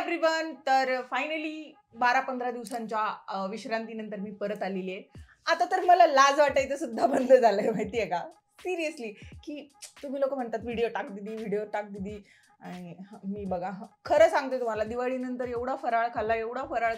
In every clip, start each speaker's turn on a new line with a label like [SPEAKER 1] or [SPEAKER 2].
[SPEAKER 1] Everyone. तर finally 12-15 दिवसांच्या विश्रांतीनंतर मी परत आलेली आहे. आता तर मला लाज वाटायचं सुद्धा बंद झालंय, माहितीये का? सिरियसली, की तुम्ही लोक म्हणतात व्हिडिओ टाक दीदी आणि मी बघा खरं सांगते तुम्हाला, दिवाळीनंतर एवढा फराळ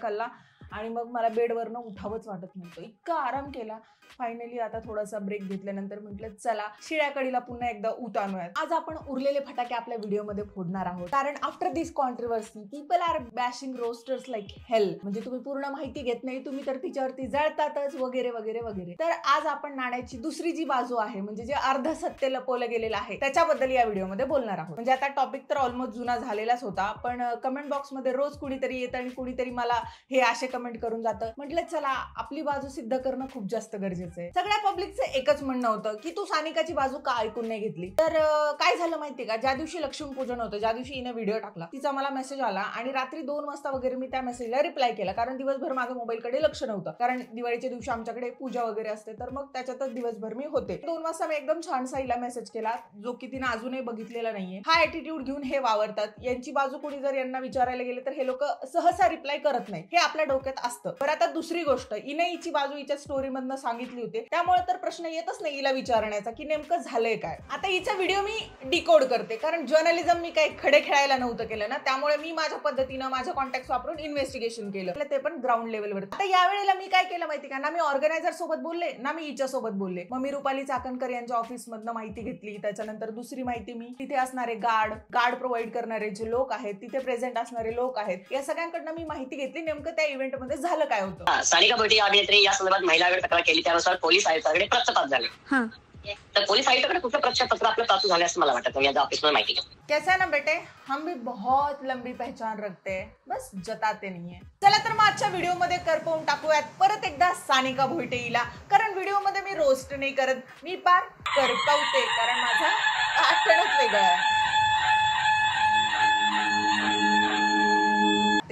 [SPEAKER 1] खाल्ला आणि मग मला बेडवरनं उठावंच वाटत नव्हतं. इतका आराम केला. फायनली आता थोडासा ब्रेक घेतल्यानंतर म्हटलं चला शिळ्या कढीला पुन्हा एकदा ऊत आणूयात. आज आपण उरलेले फटाके आपल्या व्हिडिओमध्ये फोडणार आहोत, कारण after this controversy people are bashing roasters like hell. म्हणजे तुम्ही पूर्ण माहिती घेत नाही, तुम्ही तर तिच्यावरती जळतातच वगैरे वगैरे वगैरे. तर आज आपण नाण्याची दुसरी जी बाजू आहे, म्हणजे जे अर्ध सत्य लपवलं गेलेलं आहे, त्याच्याबद्दल या व्हिडिओमध्ये बोलणार आहोत. म्हणजे आता टॉपिक तर ऑलमोस्ट जुना झालेलाच होता, पण कमेंट बॉक्समध्ये रोज कुणीतरी येतं आणि कुणीतरी मला हे असे कमेंट करून जातं. म्हटलं चला आपली बाजू सिद्ध करणं खूप जास्त गरजेचं आहे. सगळ्या पब्लिकचं एकच म्हणणं होतं की तू सानिकाची बाजू का ऐकून नाही घेतली. तर काय झालं माहितीये का, ज्या दिवशी लक्ष्मीपूजन होतं, ज्या दिवशी हिने व्हिडिओ टाकला, तिचा मला मेसेज आला आणि रात्री 2 वाजता वगैरे मी त्या मेसेजला रिप्लाय केला, कारण दिवसभर माझं मोबाईलकडे लक्ष नव्हतं, कारण दिवाळीच्या दिवशी आमच्याकडे पूजा वगैरे असते, तर मग त्याच्यातच दिवसभर मी होते. 2 वाजता मी एकदम छानसा हिला मेसेज केला, जो की तिने अजूनही बघितलेला नाहीये. हा ऍटिट्यूड घेऊन हे वावरतात, यांची बाजू कोणी जर यांना विचारायला गेले तर हे लोक सहसा रिप्लाय करत नाही, हे आपल्या डोक्यात असतं. तर आता दुसरी गोष्ट, हिने हिची बाजू हिच्या स्टोरी मधनं सांगितली होती, त्यामुळे तर प्रश्न येतच नाही हिला विचारण्याचा की नेमकं झालंय काय. आता हिचा व्हिडिओ मी डिकोड करते, कारण जर्नलिझम मी काही खडे खेळायला नव्हतं केलं ना, त्यामुळे मी माझ्या पद्धतीनं माझ्या कॉन्टॅक्ट वापरून इन्व्हेस्टिगेशन केलं, ते पण ग्राउंड लेवलवर. आता या वेळेला मी काय केलं माहिती का, ना मी ऑर्गनायझर सोबत बोलले ना मी हिच्या सोबत बोलले. मग मी रुपाली चाकणकर यांच्या ऑफिस मधनं माहिती घेतली. त्याच्यानंतर दुसरी माहिती मी तिथे असणारे गार्ड प्रोव्हाइड करणारे जे लोक आहेत, तिथे प्रेझेंट असणारे लोक आहेत, या सगळ्यांकडनं मी माहिती घेतली नेमकं त्या इव्हेंट मध्ये झालं काय होतं.
[SPEAKER 2] सानिका भोटे अभिनेत्री या संदर्भात महिला आयोगाने तक्रार केली, त्यानुसार पोलीस आयुक्तांकडे प्रत्यपात झाले. तर पोलीस आयुक्तांकडे कुठलं प्रत्यपत्र आपलं प्राप्त झालं असं मला वाटतं. या ऑफिसमध्ये माहिती घेऊ.
[SPEAKER 1] कैसा है ना बेटे, हम भी बहुत लंबी पहचान रखते हैं, बस जताते नहीं है. चला तर मग आजच्या व्हिडिओ मध्ये करपवून टाकूयात परत एकदा सानिका भोईटे हिला, कारण व्हिडिओ मध्ये मी रोस्ट नाही करत, मी पार करपवते, कारण माझा पॅटर्नच वेगळा आहे.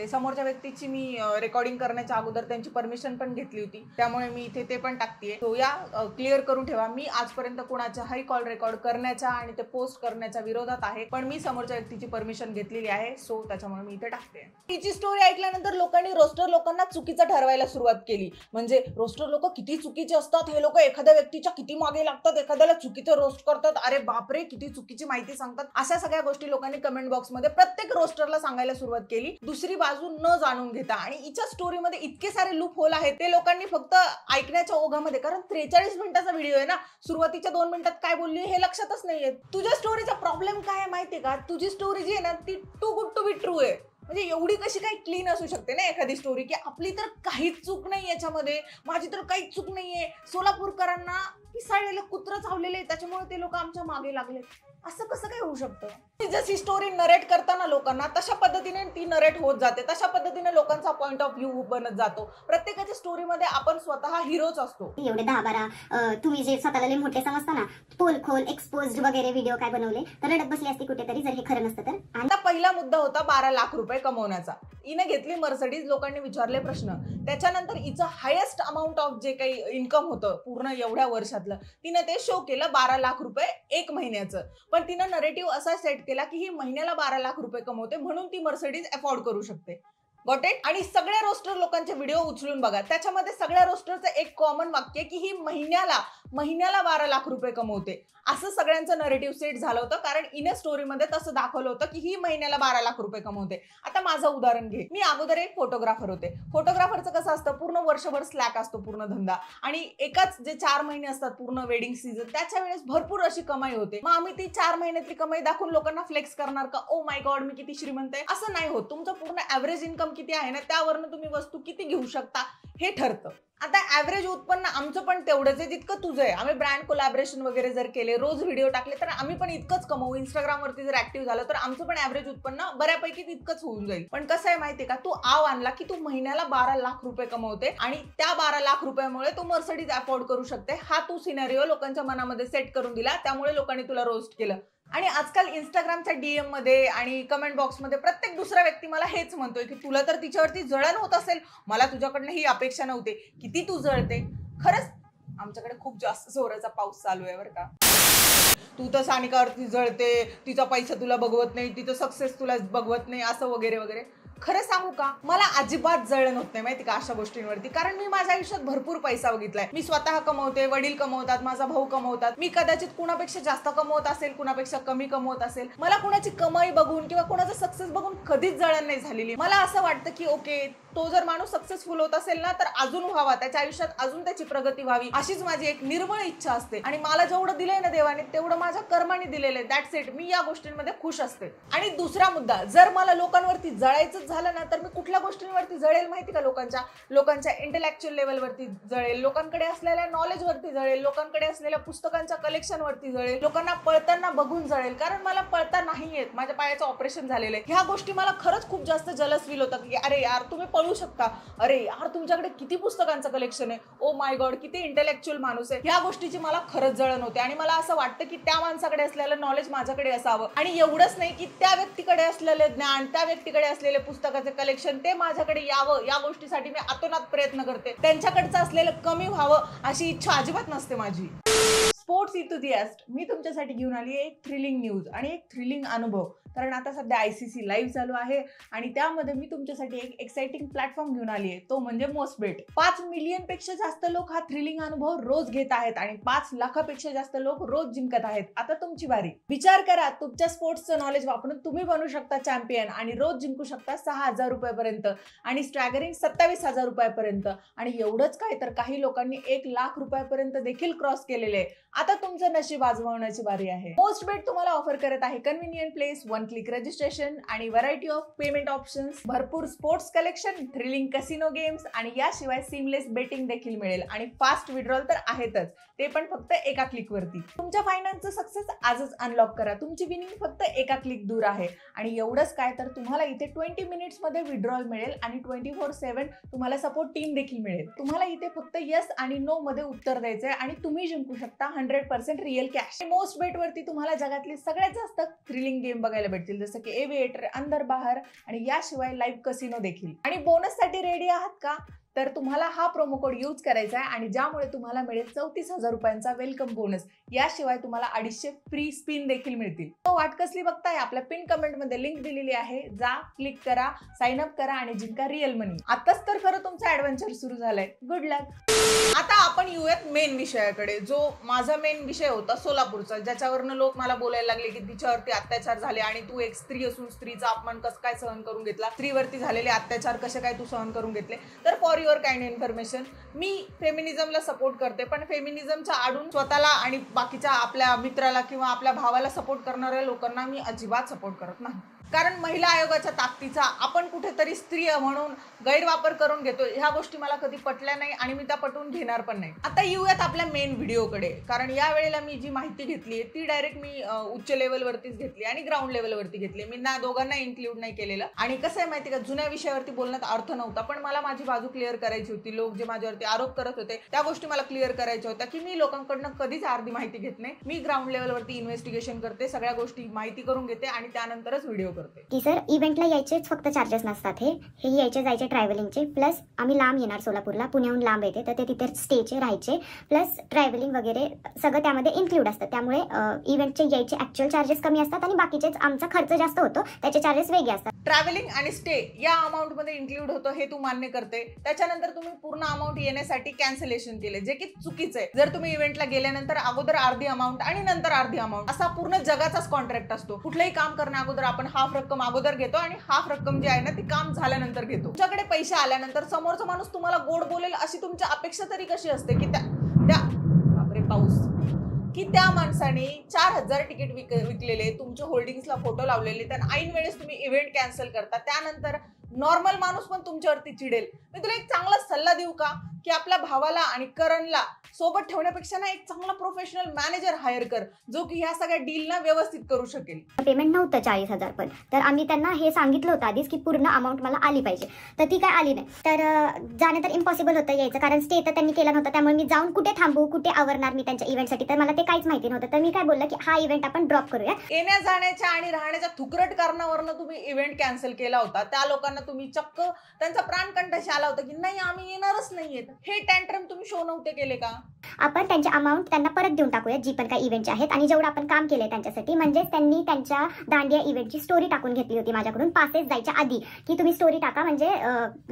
[SPEAKER 1] समोरच्या व्यक्तीची मी रेकॉर्डिंग करण्याच्या अगोदर त्यांची परमिशन पण घेतली होती, त्यामुळे मी इथे ते पण टाकतेय. सो या क्लिअर करून ठेवा, मी आजपर्यंत कुणाचाही कॉल रेकॉर्ड करण्याच्या आणि ते पोस्ट करण्याच्या विरोधात आहे, पण मी समोरच्या व्यक्तीची परमिशन घेतलेली आहे, सो त्याच्यामुळे मी इथे टाकते. तिची स्टोरी ऐकल्यानंतर लोकांनी रोस्टर लोकांना चुकीचं ठरवायला सुरुवात केली. म्हणजे रोस्टर लोक किती चुकीचे असतात, हे लोक एखाद्या व्यक्तीच्या किती मागे लागतात, एखाद्याला चुकीचं रोस्ट करतात, अरे बापरे किती चुकीची माहिती सांगतात, अशा सगळ्या गोष्टी लोकांनी कमेंट बॉक्समध्ये प्रत्येक रोस्टरला सांगायला सुरुवात केली, दुसरी बाजू न जाणून घेता. आणि हिच्या स्टोरीमध्ये इतके सारे लूप होल आहेत, ते लोकांनी फक्त ऐकण्याच्या ओघामध्ये, कारण 43 मिनिटाचा व्हिडिओ आहे ना, सुरुवातीच्या 2 मिनिटात काय बोलली हे लक्षातच नाहीये. तुझ्या स्टोरीचा प्रॉब्लेम काय आहे माहितीये का, तुझी स्टोरी जी आहे ना ती too good to be true आहे. म्हणजे एवढी कशी काही क्लीन असू शकते ना एखादी स्टोरी, की आपली तर काहीच चूक नाही याच्यामध्ये, माझी तर काहीच चूक नाहीये, सोलापूरकरांना पिसाळलेलं कुत्रं चावलेले त्याच्यामुळे ते लोक आमच्या मागे लागले, असं कसं काय होऊ शकतं. जशी स्टोरी नरेट करताना लोकांना तशा पद्धतीने ती नरेट होत जाते, तशा पद्धतीने लोकांचा पॉइंट ऑफ व्ह्यू बनत जातो. प्रत्येकाच्या स्टोरीमध्ये आपण स्वतः हिरोच असतो.
[SPEAKER 3] एवढे 10-12 तुम्ही जे स्वतःला मोठे समजता ना, पोलखोल एक्सपोज्ड वगैरे व्हिडिओ काय बनवले तर रडत बसली असती कुठेतरी जर हे खरं नसतं तर.
[SPEAKER 1] आता पहिला मुद्दा होता 12 लाख रुपये कमवण्याचा. हिने घेतली मर्सिडीज, लोकांनी विचारले प्रश्न, त्याच्यानंतर हिचं हायेस्ट अमाऊंट ऑफ जे काही इन्कम होतं पूर्ण एवढ्या वर्षातलं, तिने ते शो केलं 12 लाख रुपये 1 महिन्याचं. पण तिनं नरेटिव्ह असा सेट केला की ही महिन्याला 12 लाख रुपये कमवते म्हणून ती मर्सिडीज अफोर्ड करू शकते. Got it. आणि सगळ्या रोस्टर लोकांचे व्हिडिओ उचलून बघा, त्याच्यामध्ये सगळ्या रोस्टरचं एक कॉमन वाक्य की ही महिन्याला 12 लाख रुपये कमवते, असं सगळ्यांचं नरेटिव्ह सेट झालं होतं, कारण इने स्टोरीमध्ये तसं दाखवलं होतं की ही महिन्याला 12 लाख रुपये कमवते. आता माझं उदाहरण घे, मी अगोदर एक फोटोग्राफर होते. फोटोग्राफरचं कसं असतं, पूर्ण वर्षभर स्लॅक असतो पूर्ण धंदा, आणि एकाच जे 4 महिने असतात पूर्ण वेडिंग सीझन, त्याच्या वेळेस भरपूर अशी कमाई होते. मग आम्ही ती 4 महिन्यातली कमाई दाखवून लोकांना फ्लेक्स करणार का, ओ माय गॉड मी किती श्रीमंत आहे, असं नाही होत. तुमचं पूर्ण ऍव्हरेज इन्कम किती आहे ना, त्यावरनं तुम्ही वस्तू किती घेऊ शकता हे ठरतं. आता ऍव्हरेज उत्पन्न आमचं पण तेवढंच आहे जितकं तुझं आहे. आम्ही ब्रँड कोलॅबोरेशन वगैरे जर केले, रोज व्हिडिओ टाकले, तर आम्ही पण इतकंच कमवू. इंस्टाग्रामवरती जर ऍक्टिव्ह झालं तर आमचं पण ऍव्हरेज उत्पन्न बऱ्यापैकी तितकंच होऊन जाईल. पण कसं आहे माहितीये का, तू आव आणला की तू महिन्याला 12 लाख रुपये कमवते आणि त्या 12 लाख रुपयामुळे तू मर्सिडीज अफोर्ड करू शकते, हा तू सिनेरिओ लोकांच्या मनामध्ये सेट करून दिला, त्यामुळे लोकांनी तुला रोस्ट केलं. आणि आजकाल इंस्टाग्रामच्या डीएम मध्ये आणि कमेंट बॉक्समध्ये प्रत्येक दुसरा व्यक्ती मला हेच म्हणतोय की तुला तर तिच्यावरती जळण होत असेल, मला तुझ्याकडनं ही अपेक्षा नव्हती, किती तू जळते. खरंच आमच्याकडे खूप जास्त जोराचा पाऊस चालू आहे बरं का. तू तर सानिकावरती जळते, तिचा पैसा तुला बघवत नाही, तिचं सक्सेस तुला बघवत नाही, असं वगैरे वगैरे. खरं सांगू का, मला अजिबात जळण होत नाही माहिती का अशा गोष्टींवरती, कारण मी माझ्या आयुष्यात भरपूर पैसा बघितलाय. मी स्वतः कमवते, वडील कमवतात, माझा भाऊ कमवतात. मी कदाचित कुणापेक्षा जास्त कमवत असेल, कुणापेक्षा कमी कमवत असेल. मला कुणाची कमाई बघून किंवा कुणाचा सक्सेस बघून कधीच जळण नाही झालेली. मला असं वाटतं की ओके, तो जर माणूस सक्सेसफुल होत असेल ना तर अजून व्हावा, त्याच्या आयुष्यात अजून त्याची प्रगती व्हावी, अशीच माझी एक निर्मळ इच्छा असते. आणि मला जेवढं दिलंय ना देवाने तेवढं माझ्या कर्माने दिलेलं आहे. That's it. मी या गोष्टींमध्ये खुश असते. आणि दुसरा मुद्दा, जर मला लोकांवरती जळायचं झालं ना तर मी कुठल्या गोष्टींवरती जळेल माहिती का? लोकांच्या इंटेलेक्च्युअल लेवलवरती जळेल, लोकांकडे असलेल्या नॉलेज वरती जळेल, लोकांकडे असलेल्या पुस्तकांच्या कलेक्शन वरती जळेल, लोकांना पळताना बघून जळेल. कारण मला पळता नाही येत, माझ्या पायाचं ऑपरेशन झालेलं आहे. ह्या गोष्टी मला खरंच खूप जास्त जलस फील होतात की अरे यार तुम्ही पळू शकता, अरे यार तुमच्याकडे किती पुस्तकांचं कलेक्शन आहे, ओ माय गॉड किती इंटेलेक्च्युअल माणूस आहे. ह्या गोष्टीची मला खरंच जळण होते. आणि मला असं वाटतं की त्या माणसाकडे असलेलं नॉलेज माझ्याकडे असावं. आणि एवढंच नाही की त्या व्यक्तीकडे असलेले ज्ञान, त्या व्यक्तीकडे असलेले पुस्तकाचे कलेक्शन ते माझ्याकडे यावं, या गोष्टीसाठी मी अतोनात प्रयत्न करते. त्यांच्याकडचं असलेलं कमी व्हावं अशी इच्छा अजिबात नसते माझी. स्पोर्ट्स इन्थुसियास्ट, मी तुमच्यासाठी घेऊन आली आहे एक थ्रिलिंग न्यूज आणि एक थ्रिलिंग अनुभव. कारण आता सध्या ICC लाईव्ह चालू आहे आणि त्यामध्ये मी तुमच्यासाठी एक एक्साइटिंग प्लॅटफॉर्म घेऊन आली आहे, तो म्हणजे मोस्टबेट. 5 मिलियन पेक्षा जास्त लोक हा थ्रिलिंग अनुभव रोज घेत आहेत आणि 5 लाखापेक्षा जास्त लोक रोज जिंकत आहेत. आता तुमची बारी. विचार करा, तुमच्या स्पोर्ट्सचं नॉलेज वापरून तुम्ही बनू शकता चॅम्पियन आणि रोज जिंकू शकता 6,000 रुपयापर्यंत आणि स्ट्रॅगरिंग 27,000 रुपयापर्यंत. आणि एवढंच काय तर काही लोकांनी 1,00,000 रुपयापर्यंत देखील क्रॉस केलेले आहे. आता तुमचं नशीब आजमावण्याची बारी आहे. मोस्टबेट तुम्हाला ऑफर करत आहे कन्व्हिनियंट प्लेस, 1 क्लिक रजिस्ट्रेशन आणि व्हरायटी ऑफ पेमेंट ऑप्शन्स, भरपूर sports collection, thrilling casino games आणि याशिवाय सीमलेस बेटिंग देखील मिळेल. आणि फास्ट विड्रॉल तर आहेतच, ते पण फक्त एका क्लिक वरती. तुमच्या फायनान्सचं सक्सेस आजच अनलॉक करा. तुमची विनिंग फक्त एका क्लिक दूर आहे. आणि एवढंच काय तर तुम्हाला इथे 20 मिनिट्स मध्ये विड्रॉल मिळेल आणि 24/7 तुम्हाला सपोर्ट टीम देखील मिळेल. तुम्हाला इथे फक्त येस आणि नो मध्ये उत्तर द्यायचंय आणि तुम्ही जिंकू शकता 100% रिअल कॅश. मोस्टबेट वरती तुम्हाला जगातली सगळ्यात जास्त थ्रिलिंग गेम बघायला भेटतील, जसं की एव्हिएटर, अंदर बाहेर आणि याशिवाय लाईव्ह कसिनो देखील. आणि बोनस साठी रेडी आहात का? तर तुम्हाला हा प्रोमो कोड यूज करायचा आहे आणि ज्यामुळे तुम्हाला मिळेल 34,000 रुपयांचा वेलकम बोनस. याशिवाय तुम्हाला 250 फ्री स्पिन देखील मिळतील. वाट कसली बघताय? आपल्या पिन कमेंट मध्ये लिंक दिलेली आहे, जा क्लिक करा, साइन अप करा आणि जिंका रिअल मनी. आताच तर खरं तुमचा ऍडव्हेंचर सुरू झालाय. गुड लक. आता आपण येऊयात मेन विषयाकडे, जो माझा मेन विषय होता सोलापूरचा, ज्याच्यावरनं लोक मला बोलायला लागले की तिच्यावरती अत्याचार झाले आणि तू एक स्त्री असून स्त्रीचा अपमान कसं काय सहन करून घेतला, स्त्रीवरती झालेले अत्याचार कसे काय तू सहन करून घेतले. तर फॉर युअर काइंड इन्फॉर्मेशन, मी फेमिनिझमला सपोर्ट करते, पण फेमिनिझमच्या आडून स्वतःला आणि बाकीच्या आपल्या मित्राला किंवा आपल्या भावाला सपोर्ट करणाऱ्या लोकांना मी अजिबात सपोर्ट करत नाही. कारण महिला आयोगाच्या ताकदीचा आपण कुठेतरी स्त्री म्हणून गैरवापर करून घेतो. ह्या गोष्टी मला कधी पटल्या नाही आणि मी त्या पटवून घेणार पण नाही. आता येऊयात आपल्या मेन व्हिडिओकडे, कारण या वेळेला मी जी माहिती घेतली ती डायरेक्ट मी उच्च लेवलवरतीच घेतली आणि ग्राउंड लेवलवरती घेतली. मी ना दोघांना इन्क्लूड नाही केलेलं. आणि कसं आहे माहिती का, जुन्या विषयावरती बोलण्यात अर्थ नव्हता, पण मला माझी बाजू क्लिअर करायची होती. लोक जे माझ्यावरती आरोप करत होते त्या गोष्टी मला क्लिअर करायच्या होत्या की मी लोकांकडनं कधीच अर्धी माहिती घेत नाही. मी ग्राउंड लेवलवरती इन्व्हेस्टिगेशन करते, सगळ्या गोष्टी माहिती करून घेते आणि त्यानंतरच व्हिडिओ करते.
[SPEAKER 3] की सर इव्हेंटला यायचेच फक्त चार्जेस नसतात, हे यायचे जायचे ट्रॅव्हलिंगचे, प्लस आम्ही लांब येणार सोलापूरला, पुण्याहून लांब येते तर ते तिथे स्टेचे राहायचे प्लस ट्रॅव्हलिंग वगैरे सगळं त्यामध्ये इन्क्लूड असतं. त्यामुळे इव्हेंटचे यायचे ऍक्च्युअल चार्जेस कमी असतात आणि बाकीचेच आमचा खर्च जास्त होतो, त्याचे चार्जेस वेगळे असतात.
[SPEAKER 1] ट्रॅव्हलिंग आणि स्टे या अमाऊंट मध्ये इन्क्लूड होतं हे तू मान्य करते. त्याच्यानंतर तुम्ही पूर्ण अमाऊंट येण्यासाठी कॅन्सलेशन केले, जे की चुकीचं आहे. जर तुम्ही इव्हेंटला गेल्यानंतर अगोदर अर्धी अमाऊंट आणि नंतर अर्धी अमाऊंट असा पूर्ण जगाचाच कॉन्ट्रॅक्ट असतो. कुठलंही काम करण्या अगोदर आपण हाफ रक्कम अगोदर घेतो आणि हाफ रक्कम जी आहे ना ती काम झाल्यानंतर घेतो. तुमच्याकडे पैसे आल्यानंतर समोरचा माणूस तुम्हाला गोड बोलेल अशी तुमची अपेक्षा तरी कशी असते की बापरे पाऊस, की त्या माणसाने 4,000 तिकीट विकलेले, तुमच्या होल्डिंग्सला फोटो लावलेले, तर ऐन वेळेस तुम्ही इव्हेंट कॅन्सल करता. त्यानंतर नॉर्मल माणूस पण तुमच्यावरती चिडेल. मी तुला एक चांगला सल्ला देऊ का, की आपल्या भावाला आणि करणला सोबत ठेवण्यापेक्षा ना एक चांगला प्रोफेशनल मॅनेजर हायर कर, जो की ह्या सगळ्या डीलना व्यवस्थित करू शकेल.
[SPEAKER 3] पेमेंट नव्हतं 40,000, पण तर आम्ही त्यांना हे सांगितलं होतं आधीच की पूर्ण अमाऊंट मला आली पाहिजे, तर ती काय आली नाही. तर जाणं तर इम्पॉसिबल होतं यायचं, कारण स्टे तर त्यांनी केला नव्हता. त्यामुळे मी जाऊन कुठे थांबू, कुठे आवरणार मी त्यांच्या इव्हेंटसाठी, तर मला ते काहीच माहिती नव्हतं. तर मी काय बोललं की हा इव्हेंट आपण ड्रॉप करूया.
[SPEAKER 1] येण्या जाण्याच्या आणि राहण्याच्या थुकरट कारणावरनं तुम्ही इव्हेंट कॅन्सल केला होता. त्या लोकांना असताना तुम्ही चक्क त्यांचा प्राणकंठाशी आला होता की नाही आम्ही येणारच नाहीयेत, हे टँट्रम तुम्ही शो नव्हते केले का?
[SPEAKER 3] आपण त्यांचे अमाऊंट त्यांना परत देऊन टाकूया जी पण काही इव्हेंटचे आहेत, आणि जेवढं आपण काम केलंय त्यांच्यासाठी, म्हणजेच त्यांनी त्यांच्या दांडिया इव्हेंटची स्टोरी टाकून घेतली होती माझ्याकडून पासेस जायच्या आधी, की तुम्ही स्टोरी टाका म्हणजे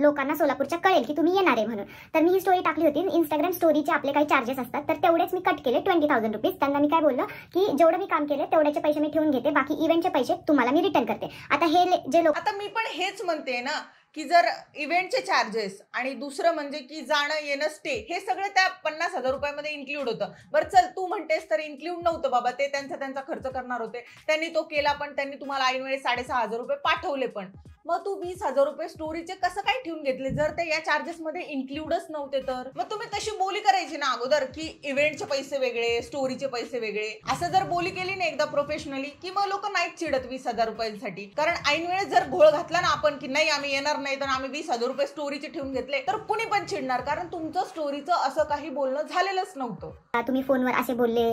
[SPEAKER 3] लोकांना सोलापूरच्या कळेल की तुम्ही येणार आहे म्हणून. तर मी ही स्टोरी टाकली होती. इंस्टाग्राम स्टोरीचे आपले काही चार्जेस असतात, तर तेवढेच मी कट केले 20,000 रुपीज. त्यांना मी काय बोललं की जेवढं मी काम केले तेवढ्याचे पैसे मी ठेवून घेते, बाकी इव्हेंटचे पैसे तुम्हाला मी रिटर्न करते. आता हे जे लोक,
[SPEAKER 1] आता मी पण हेच म्हणते ना की जर इव्हेंटचे चार्जेस आणि दुसरं म्हणजे की जाणं येणं स्टे हे सगळं त्या 50,000 रुपयामध्ये इन्क्लूड होतं. बरं चल तू म्हणतेस तर इन्क्लूड नव्हतं बाबा, ते त्यांचा खर्च करणार होते, त्यांनी तो केला, पण त्यांनी तुम्हाला ऐनवेळी 6,500 रुपये पाठवले. पण मग तू 20,000 रुपये स्टोरीचे कसं काय ठेवून घेतले जर ते या चार्जेस मध्ये इन्क्लूडच नव्हते? तर मग तुम्ही तशी बोली करायची ना अगोदर की इव्हेंटचे पैसे वेगळे, स्टोरीचे पैसे वेगळे. असं जर बोली केली ना एकदा प्रोफेशनली की मग लोक नाहीत चिडत 20,000 रुपयांसाठी. कारण ऐनवेळेस जर घोळ घातला ना आपण की नाही आम्ही येणार नाही तर आम्ही 20,000 रुपये स्टोरीचे ठेवून घेतले, तर कुणी पण चिडणार, कारण तुमचं स्टोरीचं असं काही बोलणं झालेलंच नव्हतं.
[SPEAKER 3] तुम्ही फोनवर असे बोलले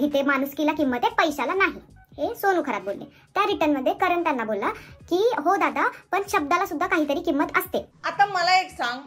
[SPEAKER 3] इथे माणुसकीला किंमत आहे पैशाला नाही, हे सोनू खरात बोलले. त्या रिटर्न मध्ये करण त्यांना बोलला की हो दादा पण शब्दाला सुद्धा काहीतरी किंमत असते.
[SPEAKER 1] आता मला एक सांग,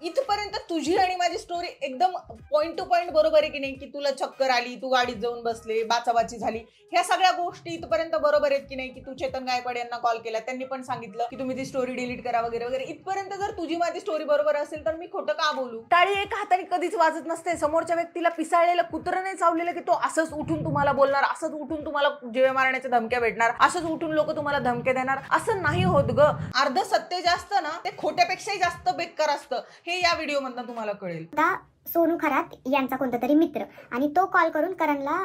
[SPEAKER 1] इथपर्यंत तुझी आणि माझी स्टोरी एकदम पॉइंट टू पॉइंट बरोबर आहे की नाही? की तुला चक्कर आली, तू गाडीत जाऊन बसले, बाचाबाची झाली, ह्या सगळ्या गोष्टी इथपर्यंत बरोबर आहेत की नाही? की तू चेतन गायकवाड यांना कॉल केला, त्यांनी पण सांगितलं की तुम्ही ती स्टोरी डिलीट करा वगैरे वगैरे. इथपर्यंत जर तुझी माझी स्टोरी बरोबर असेल तर मी खोटं का बोलू? टाळी एका हाताने कधीच वाजत नसते. समोरच्या व्यक्तीला पिसाळलेलं कुत्रं नाही चावलेलं की तो असंच उठून तुम्हाला बोलणार, असंच उठून तुम्हाला जीवे मारण्याच्या धमक्या भेटणार, असंच उठून लोक तुम्हाला धमक्या देणार. असं नाही होत ग. अर्ध सत्य जे असतं ना ते खोट्यापेक्षाही जास्त बेकार असतं, हे या व्हिडिओ मधनं तुम्हाला कळेल.
[SPEAKER 3] आता सोनू खरात यांचा कोणता तरी मित्र, आणि तो कॉल करून करणला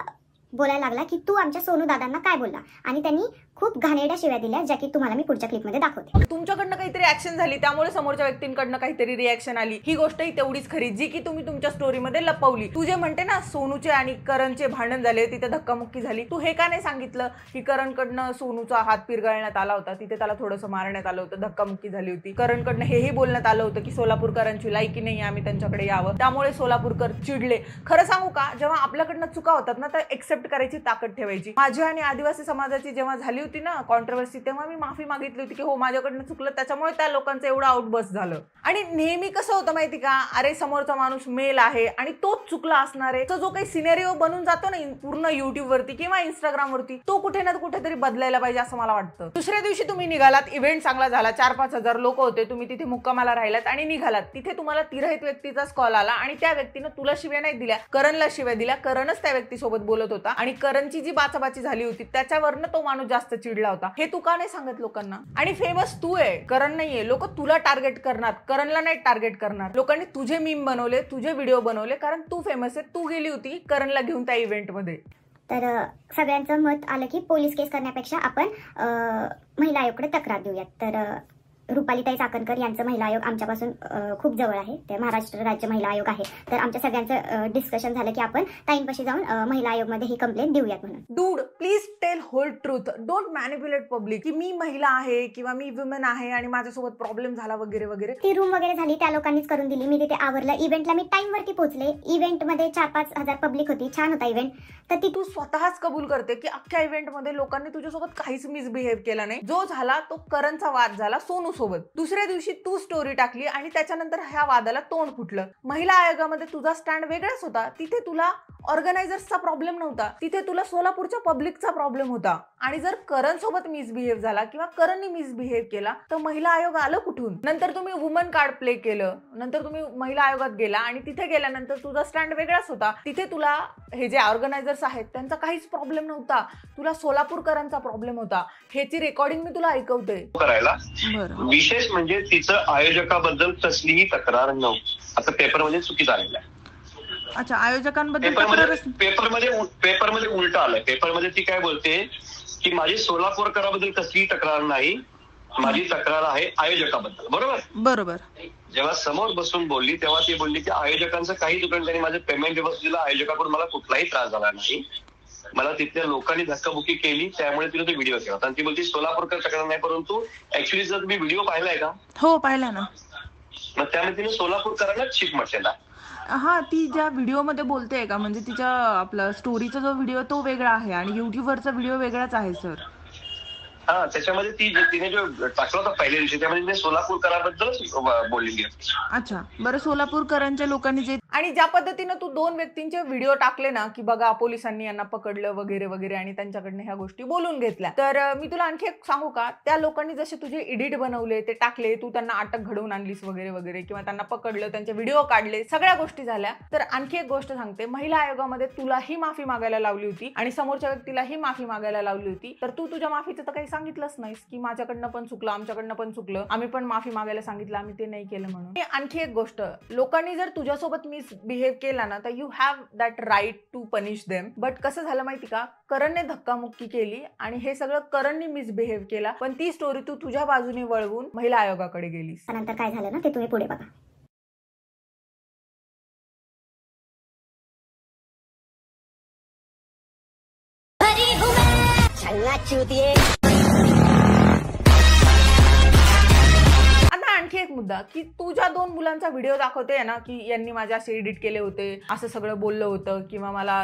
[SPEAKER 3] बोलायला लागला की तू आमच्या सोनू दादांना काय बोलला, आणि त्यांनी खूप घाणेरड्या शिव्या दिल्या ज्या की तुम्हाला मी पुढच्या क्लिपमध्ये दाखवते.
[SPEAKER 1] तुमच्याकडनं काहीतरी ऍक्शन झाली त्यामुळे समोरच्या व्यक्तींकडनं काहीतरी रिॲक्शन आली, ही गोष्टही तेवढीच खरी जी की तुम्ही तुमच्या स्टोरीमध्ये लपवली. तू जे म्हणते ना सोनूचे आणि करणचे भांडण झाले, तिथे धक्कामुक्की झाली, तू हे का नाही सांगितलं की करणकडनं सोनूचा हात पिरगळण्यात आला होता, तिथे त्याला थोडंसं मारण्यात आलं होतं, धक्कामुक्की झाली होती. करणकडनं हेही बोलण्यात आलं होतं की सोलापूरकरांची लायकी नाही, आम्ही त्यांच्याकडे यावं, त्यामुळे सोलापूरकर चिडले. खरं सांगू का, जेव्हा आपल्याकडनं चुका होतात ना तर एक्सेप्ट करायची ताकद ठेवायची. माझी आणि आदिवासी समाजाची जेव्हा झाली होती ना कॉन्ट्रोवर्सी, तेव्हा मी माफी मागितली होती की हो माझ्याकडनं चुकलं, त्याच्यामुळे त्या लोकांचं एवढं आउटबस्ट झालं. आणि नेहमी कसं होतं माहिती का, अरे समोरचा माणूस मेल आहे आणि तोच चुकला असणार आहे, तो जो काही सिनेरिओ बनून जातो ना पूर्ण युट्यूब वरती किंवा इंस्टाग्राम वरती, तो कुठे ना कुठेतरी बदलायला पाहिजे असं मला वाटतं. दुसऱ्या दिवशी तुम्ही निघालात, इव्हेंट चांगला झाला, 4-5 हजार लोक होते, तुम्ही तिथे मुक्कामाला राहिलात आणि निघालात. तिथे तुम्हाला तिरहित व्यक्तीचाच कॉल आला आणि त्या व्यक्तीनं तुला शिव्या नाही दिल्या, करणला शिव्या दिल्या. करणच त्या व्यक्तीसोबत बोलत होता आणि करणची जी बाचाबाची झाली होती त्याच्यावरनं तो माणूस जास्त चिडला होता. हे तू का नाही सांगत लोकांना? आणि फेमस तू आहे, करण नाहीये. लोक तुला टार्गेट करणार, करणला नाही टार्गेट करणार. लोकांनी तुझे मीम बनवले, तुझे व्हिडिओ बनवले, कारण तू फेमस आहे. तू गेली होती करणला घेऊन त्या इव्हेंट मध्ये.
[SPEAKER 3] तर सगळ्यांचं मत आलं की पोलीस केस करण्यापेक्षा आपण महिला आयोगाकडे तक्रार देऊयात. तर रुपालीताई चाकणकर यांचं महिला आयोग आमच्यापासून खूप जवळ आहे, ते महाराष्ट्र राज्य महिला आयोग आहे. तर आमच्या सगळ्यांचं डिस्कशन झालं की आपण ताईंपाशी जाऊन महिला आयोगमध्ये ही कंप्लेंट देऊयात म्हणून.
[SPEAKER 1] Dude please tell whole truth, don't manipulate public की मी महिला आहे किंवा मी वुमन आहे आणि माझ्यासोबत प्रॉब्लेम झाला वगैरे वगैरे.
[SPEAKER 3] ती रूम वगैरे झाली त्या लोकांनीच करून दिली, मी तिथे आवरलं. इव्हेंटला मी टाइम वरती पोहोचले, इव्हेंटमध्ये 4-5 हजार पब्लिक होती, छान होता इव्हेंट. तर ती
[SPEAKER 1] तू स्वतःच कबूल करते की अख्ख्या इव्हेंट मध्ये लोकांनी तुझ्यासोबत काहीच मिसबिहेव केला नाही. जो झाला तो करणचा वाद झाला सोनू सोबत. दुसऱ्या दिवशी तू स्टोरी टाकली आणि त्याच्यानंतर ह्या वादाला तोंड फुटलं. महिला आयोगामध्ये तुझा स्टँड वेगळाच होता. तिथे तुला ऑर्गनायझर्सचा प्रॉब्लेम नव्हता, तिथे तुला सोलापूरच्या पब्लिकचा प्रॉब्लेम होता. आणि जर करण सोबत मिसबिहेव झाला किंवा करणने मिसबिहेव केला तर महिला आयोग आलं कुठून? नंतर तुम्ही वुमन कार्ड प्ले केलं, नंतर तुम्ही महिला आयोगात गेला आणि तिथे गेल्यानंतर तुझा स्टँड वेगळाच होता. तिथे तुला हे जे ऑर्गनायझर्स आहेत त्यांचा काहीच प्रॉब्लेम नव्हता, तुला सोलापूरकरांचा प्रॉब्लेम होता. ह्याची रेकॉर्डिंग मी तुला ऐकवते.
[SPEAKER 4] करायला विशेष म्हणजे तिचं आयोजकाबद्दल कसलीही तक्रार नव्हती. आता पेपरमध्ये चुकीचं आलेलं आहे.
[SPEAKER 1] अच्छा, आयोजकांबद्दल
[SPEAKER 4] पेपरमध्ये उलट आलंय. पेपरमध्ये ती काय बोलते की माझी सोलापूरकराबद्दल कसलीही तक्रार नाही, माझी तक्रार आहे आयोजकाबद्दल. बरोबर. जेव्हा समोर बसून बोलली तेव्हा ती बोलली की आयोजकांचं काही चुकलं, त्यांनी माझं पेमेंट व्यवस्थित दिलं, आयोजकाकडून मला कुठलाही त्रास झाला नाही, मला तिथल्या लोकांनी धक्काबुक्की केली त्यामुळे तिने तो व्हिडिओ केला. आणि ती बोलती सोलापूरकर तक्रार नाही. परंतु ऍक्च्युली जर तुम्ही व्हिडिओ पाहिलाय का?
[SPEAKER 5] हो, पाहिला ना.
[SPEAKER 4] मग त्यामुळे तिने सोलापूरकरांनाच चीप म्हटलेला.
[SPEAKER 5] हा, ती ज्या व्हिडिओ मध्ये बोलते का, म्हणजे तिच्या आपला स्टोरीचा जो व्हिडिओ तो वेगळा आहे आणि युट्यूबवरचा व्हिडिओ वेगळाच आहे सर.
[SPEAKER 4] त्याच्यामध्ये तिने जो टाकला होता पहिल्या दिवशी त्यामध्ये तिने सोलापूरकरांबद्दलच बोललेली होती.
[SPEAKER 5] अच्छा, बरं सोलापूरकरांच्या लोकांनी जे
[SPEAKER 1] आणि ज्या पद्धतीनं तू 2 व्यक्तींचे व्हिडिओ टाकले ना की बघा पोलिसांनी यांना पकडलं वगैरे वगैरे आणि त्यांच्याकडनं ह्या गोष्टी बोलून घेतल्या, तर मी तुला आणखी एक सांगू का, त्या लोकांनी जसे तुझे एडिट बनवले ते टाकले, तू त्यांना अटक घडवून आणलीस वगैरे वगैरे किंवा त्यांना पकडलं, त्यांचे व्हिडिओ काढले, सगळ्या गोष्टी झाल्या, तर आणखी एक गोष्ट सांगते, महिला आयोगामध्ये तुलाही माफी मागायला लावली होती आणि समोरच्या व्यक्तीलाही माफी मागायला लावली होती, तर तू तुझ्या माफीचं तर काही सांगितलंच नाहीस की माझ्याकडनं पण चुकलं, आमच्याकडनं पण चुकलं, आम्ही पण माफी मागायला सांगितलं, आम्ही ते नाही केलं म्हणून. आणखी एक गोष्ट, लोकांनी जर तुझ्यासोबत मिसबिहेव केला ना तर you have that right to punish them. But कसं झालं माहिती का, करणने धक्कामुक्की केली आणि हे सगळं करणने मिसबिहेव केला, पण ती स्टोरी तू तुझ्या बाजूने वळवून महिला आयोगाकडे गेलीस.
[SPEAKER 3] नंतर काय झालं ना ते तुम्ही पुढे बघा.
[SPEAKER 1] आता आणखी एक मुद्दा की तू ज्या 2 मुलांचा व्हिडिओ दाखवते ना की यांनी माझ्या असे एडिट केले होते, असं सगळं बोललं होतं किंवा मला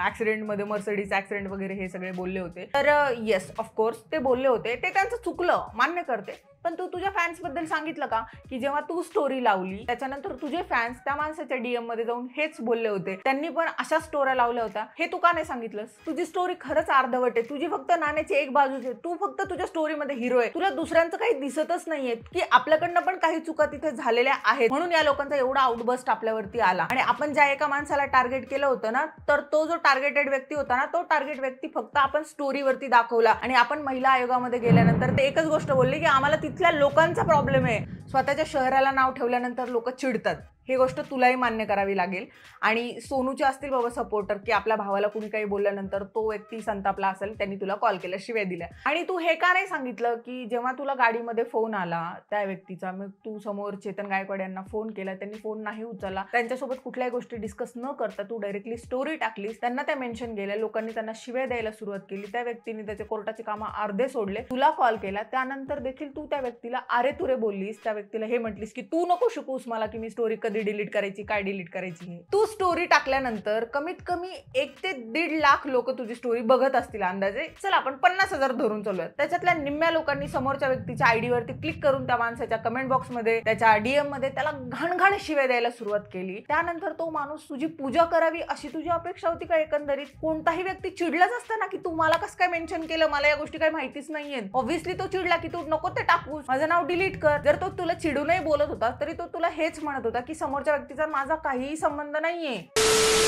[SPEAKER 1] ऍक्सिडेंटमध्ये मर्सिडीज ऍक्सिडेंट वगैरे हे सगळे बोलले होते, तर येस ऑफकोर्स ते बोलले होते, ते त्यांचं चुकलं, मान्य करते, पण तू तुझ्या फॅन्स बद्दल सांगितलं का की जेव्हा तू स्टोरी लावली त्याच्यानंतर तुझे फॅन्स त्या माणसाच्या डीएम मध्ये जाऊन हेच बोलले होते, त्यांनी पण अशा स्टोऱ्या लावल्या होत्या, हे तू का नाही सांगितलंस? तुझी स्टोरी खरंच अर्धवट आहे, तुझी फक्त नाण्याची एक बाजूच आहे, तू फक्त तुझ्या स्टोरीमध्ये हिरो आहे, तुला दुसऱ्यांचं काही दिसतच नाहीये की आपल्याकडनं पण काही चुका तिथे झालेल्या आहेत, म्हणून या लोकांचा एवढा आउटबस्ट आपल्यावरती आला. आणि आपण ज्या एका माणसाला टार्गेट केलं होतं ना, तर तो जो टार्गेटेड व्यक्ती होता ना, तो टार्गेट व्यक्ती फक्त आपण स्टोरीवरती दाखवला आणि आपण महिला आयोगामध्ये गेल्यानंतर ते एकच गोष्ट बोलले की आम्हाला तिथल्या लोकांचा प्रॉब्लेम आहे. स्वतःच्या शहराला नाव ठेवल्यानंतर लोक चिडतात, ही गोष्ट तुलाही मान्य करावी लागेल. आणि सोनूचे असतील बाबा सपोर्टर की आपल्या भावाला कुणी काही बोलल्यानंतर तो व्यक्ती संतापला असेल, त्यांनी तुला कॉल केला, शिव्या दिल्या, आणि तू हे का नाही सांगितलं की जेव्हा तुला गाडीमध्ये फोन आला त्या व्यक्तीचा, मग तू समोर चेतन गायकवाड यांना फोन केला, त्यांनी फोन नाही उचलला, त्यांच्यासोबत कुठल्याही गोष्टी डिस्कस न करता तू डायरेक्टली स्टोरी टाकलीस, त्यांना त्या मेन्शन केल्या, लोकांनी त्यांना शिव्या द्यायला सुरुवात केली, त्या व्यक्तीने त्याचे कोर्टाचे कामं अर्धे सोडले, तुला कॉल केला, त्यानंतर देखील तू त्या व्यक्तीला अरे तुरे बोललीस, त्या व्यक्तीला हे म्हटलीस की तू नको शिकूस मला की मी स्टोरी कधी डिलीट करायची, काय डिलीट करायची. तू स्टोरी टाकल्यानंतर कमीत कमी 1 ते 1.5 लाख लोक तुझी स्टोरी बघत असतील अंदाजे, चल आपण 50,000 धरून चालूया, त्याच्यातल्या निम्म्या लोकांनी समोरच्या व्यक्तीच्या आयडी वरती क्लिक करून त्या माणसाच्या कमेंट बॉक्स मध्ये, त्याच्या डीएम मध्ये त्याला घाणघाण शिव्या द्यायला सुरुवात केली. त्यानंतर तो माणूस तुझी पूजा करावी अशी तुझी अपेक्षा होती का? एकंदरीत कोणताही व्यक्ती चिडलाच असता ना की तू मला कसं काय मेन्शन केलं, मला या गोष्टी काही माहितीच नाहीये. ऑब्व्हियसली तो चिडला की तू नको ते टाकूस, माझं नाव डिलीट कर. जर तो तुला चिडूनही बोलत होता तरी तो तुला हेच म्हणत होता की समोरच्या व्यक्तीचा माझा काहीही संबंध नाहीये.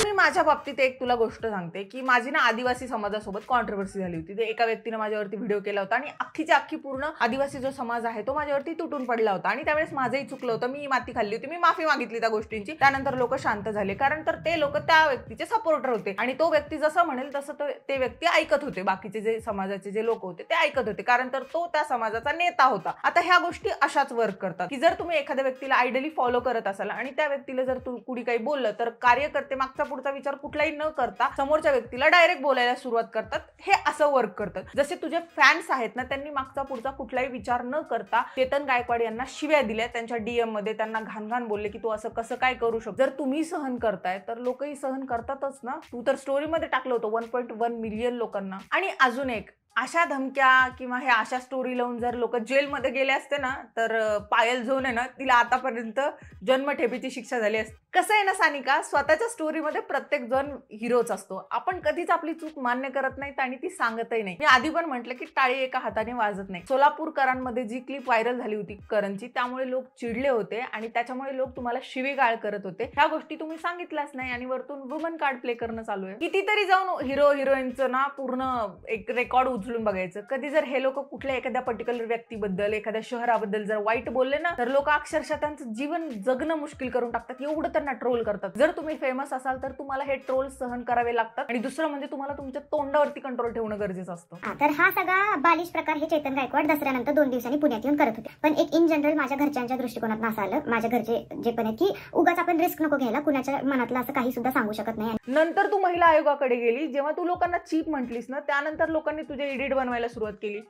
[SPEAKER 1] मी माझ्या बाबतीत एक तुला गोष्ट सांगते की माझी ना आदिवासी समाजासोबत कॉन्ट्रोवर्सी झाली होती. ते एका व्यक्तीने माझ्यावरती व्हिडिओ केला होता आणि अख्खीच्या अख्खी पूर्ण आदिवासी जो समाज आहे तो माझ्यावरती तुटून पडला होता आणि त्यावेळेस माझंही चुकलं होतं, मी माती खाल्ली होती, मी माफी मागितली त्या गोष्टींची. त्यानंतर लोक शांत झाले, कारण तर ते लोक त्या व्यक्तीचे सपोर्टर होते आणि तो व्यक्ती जसं म्हणेल तसं ते व्यक्ती ऐकत होते, बाकीचे जे समाजाचे जे लोक होते ते ऐकत होते, कारण तर तो त्या समाजाचा नेता होता. आता ह्या गोष्टी अशाच वर्क करतात की जर तुम्ही एखाद्या व्यक्तीला आयडियली फॉलो करत असाल आणि त्या व्यक्तीला जर कुणी काही बोललं तर कार्यकर्ते मागचा पुढचा विचार कुठलाही न करता समोरच्या व्यक्तीला डायरेक्ट बोलायला सुरुवात करतात. हे असं वर्क करतात. जसे तुझे फॅन्स आहेत ना, त्यांनी मागचा पुढचा कुठलाही विचार न करता चेतन गायकवाड यांना शिव्या दिल्या, त्यांच्या डीएम मध्ये त्यांना घाण बोलले की तू असं कसं काय करू शकतो. जर तुम्ही सहन करताय तर लोकही सहन करतातच ना. तू तर स्टोरीमध्ये टाकलं होतं 1.1 मिलियन लोकांना. आणि अजून एक, अशा धमक्या किंवा हे अशा स्टोरी लावून जर लोक जेलमध्ये गेले असते ना तर पायल झोन आहे ना, तिला आतापर्यंत जन्मठेपेची शिक्षा झाली असते. कसं आहे ना सानिका, स्वतःच्या स्टोरीमध्ये प्रत्येक जण हिरोच असतो. आपण कधीच आपली चूक मान्य करत नाहीत आणि ती सांगतही नाही. मी आधी पण म्हटलं की टाळी एका हाताने वाजत नाही. सोलापूरकरांमध्ये जी क्लिप व्हायरल झाली होती करणची, त्यामुळे लोक चिडले होते आणि त्याच्यामुळे लोक तुम्हाला शिवीगाळ करत होते. ह्या गोष्टी तुम्ही सांगितल्याच नाही आणि वरतून वुमन कार्ड प्ले करणं चालू आहे. कितीतरी जाऊन हिरो हिरोईनचं ना पूर्ण एक रेकॉर्ड उचलून बघायचं. कधी जर हे लोक कुठल्या एखाद्या पर्टिक्युलर व्यक्तीबद्दल, एखाद्या शहराबद्दल जर वाईट बोलले ना तर लोक अक्षरशः त्यांचं जीवन जगणं मुश्किल करून टाकतात, एवढं त्यांना ट्रोल करतात. जर तुम्ही फेमस असाल तर तुम्हाला हे ट्रोल सहन करावे लागतात आणि दुसरं म्हणजे तुम्हाला तुमच्या तोंडावरती कंट्रोल ठेवणं गरजेचं असतं.
[SPEAKER 3] तर हा सगळा बालिश प्रकार हे चेतन गायकवाड दसऱ्यानंतर 2 दिवसांनी पुण्यात येऊन करत होते. पण एक इन जनरल माझ्या घरच्यांच्या दृष्टिकोनात असं आलं, माझ्या घरचे जे पण आहे की उगाच आपण रिस्क नको घ्यायला, कुणाच्या मनातलं असं काही सुद्धा सांगू शकत नाही.
[SPEAKER 1] नंतर तू महिला आयोगाकडे गेली, जेव्हा तू लोकांना चीप म्हटलीस ना, त्यानंतर लोकांनी तुझे एडिट बनवायला सुरुवात केली.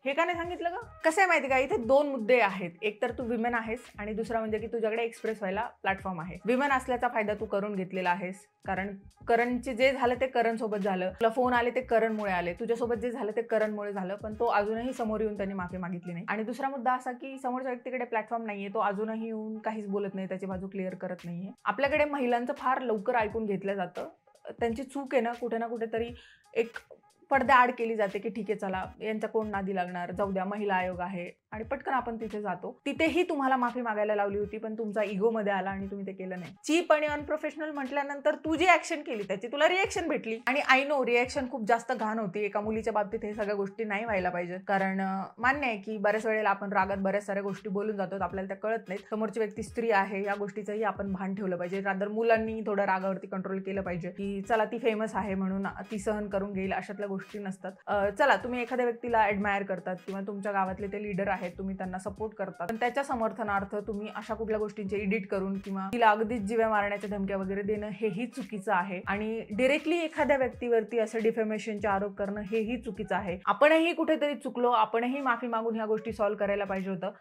[SPEAKER 1] हे का नाही सांगितलं का? कसं आहे माहिती का, इथे दोन मुद्दे आहेत. एक तर तू विमेन आहेस आणि दुसरा म्हणजे की तुझ्याकडे एक्सप्रेस व्हायला प्लॅटफॉर्म आहे. विमेन असल्याचा फायदा तू करून घेतलेला आहेस, कारण करणचे जे झालं ते करण सोबत झालं. तुला फोन आले ते करणमुळे आले, तुझ्यासोबत जे झालं ते करणमुळे झालं, पण तो अजूनही समोर येऊन त्यांनी माफी मागितली नाही. आणि दुसरा मुद्दा असा की समोरच्या व्यक्तीकडे प्लॅटफॉर्म नाहीये, तो अजूनही येऊन काहीच बोलत नाही, त्याची बाजू क्लिअर करत नाहीये. आपल्याकडे महिलांचं फार लवकर ऐकून घेतलं जातं. त्यांची चूक आहे ना कुठेतरी एक पडद्या आड केली जाते की ठीक आहे चला यांचा कोण नादी लागणार, जाऊ द्या, महिला आयोग आहे, आणि पटकन आपण तिथे जातो. तिथेही तुम्हाला माफी मागायला लावली होती, पण तुमचा इगो मध्ये आला आणि तुम्ही ते केलं नाही. चीप आणि अनप्रोफेशनल म्हटल्यानंतर तू जी ऍक्शन केली त्याची तुला रिएक्शन भेटली. आणि आय नो रिएक्शन खूप जास्त घाण होती. एका मुलीच्या बाबतीत हे सगळ्या गोष्टी नाही व्हायला पाहिजे, कारण मान्य आहे की बऱ्याच वेळेला आपण रागात बऱ्याच साऱ्या गोष्टी बोलून जातो, आपल्याला त्या कळत नाहीत. समोरची व्यक्ती स्त्री आहे या गोष्टीचंही आपण भान ठेवलं पाहिजे. रादर मुलांनी थोडं रागावरती कंट्रोल केलं पाहिजे की चला ती फेमस आहे म्हणून ती सहन करून घेईल, अशातल्या गोष्टी नसतात. चला तुम्ही एखाद्या व्यक्तीला ऍडमायर करतात किंवा तुमच्या गावातले ते लीडर आहेत, तुम्ही त्यांना सपोर्ट करतात, पण त्याच्या समर्थनार्थ तुम्ही अशा कुठल्या गोष्टींचे एडिट करून किंवा तिला अगदीच जीव्या मारण्याच्या धमक्या वगैरे देणं हेही चुकीचं आहे. आणि डिरेक्टली एखाद्या व्यक्तीवरती असं डिफेमेशनचे आरोप करणं हेही चुकीचं आहे. आपणही कुठेतरी चुकलो, आपणही माफी मागून ह्या गोष्टी सॉल्व्ह करायला पाहिजे होतं.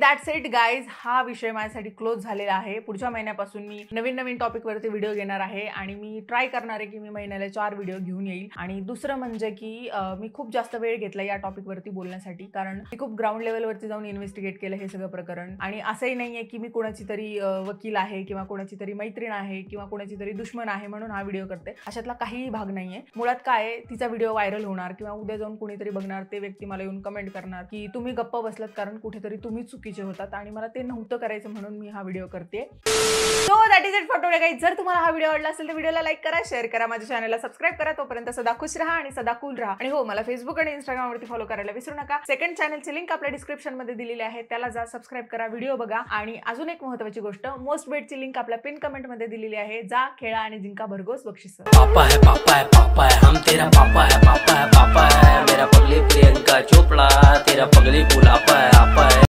[SPEAKER 1] दॅट्स इट गाईज, हा विषय माझ्यासाठी क्लोज झालेला आहे. पुढच्या महिन्यापासून मी नवीन टॉपिक वरती व्हिडिओ घेणार आहे आणि मी ट्राय करणार आहे की मी महिन्याला 4 व्हिडिओ घेऊन येईल. आणि दुसरं म्हणजे की मी खूप जास्त वेळ घेतला या टॉपिक वरती बोलण्यासाठी, कारण मी खूप ग्राउंड लेवलवरती जाऊन इन्व्हेस्टिगेट केलं हे सगळं प्रकरण. आणि असंही नाहीये की मी कोणाची तरी वकील आहे किंवा कोणाची तरी मैत्रीण आहे किंवा कोणाची तरी दुश्मन आहे म्हणून हा व्हिडिओ करते, अशातला काहीही भाग नाहीये. मुळात काय, तिचा व्हिडिओ व्हायरल होणार किंवा उद्या जाऊन कोणीतरी बघणार, ते व्यक्ती मला येऊन कमेंट करणार की तुम्ही गप्प बसलात कारण कुठेतरी तुम्ही चुकीचे होतात, आणि मला ते नव्हतं करायचं म्हणून मी हा व्हिडिओ करते. So that is it for today guys. जर तुम्हाला हा व्हिडिओ आवडला असेल तर व्हिडिओला लाईक करा, शेअर करा, माझ्या चॅनलला सबस्क्राईब करा. तोपर्यंत सदा खुश राहा आणि सदा कूल राहा. आणि हो, मला फेसबुक आणि इंस्टाग्राम वरती फॉलो करायला विसरू नका. सेकंड चॅनलची लिंक आपल्या डिस्क्रिप्शन मध्ये दिलेली आहे, त्याला जा, सबस्क्राईब करा, व्हिडिओ बघा. आणि अजून एक महत्त्वाची गोष्ट, मोस्ट बेटची लिंक आपल्या पिन कमेंट मध्ये दिलेली आहे, जा खेळा आणि जिंका भरघोस बक्षीस.
[SPEAKER 6] पापा है हम तेरा पापा है मेरा पगली प्रियंका चोपड़ा, तेरा पगली फुलापा है आपा है.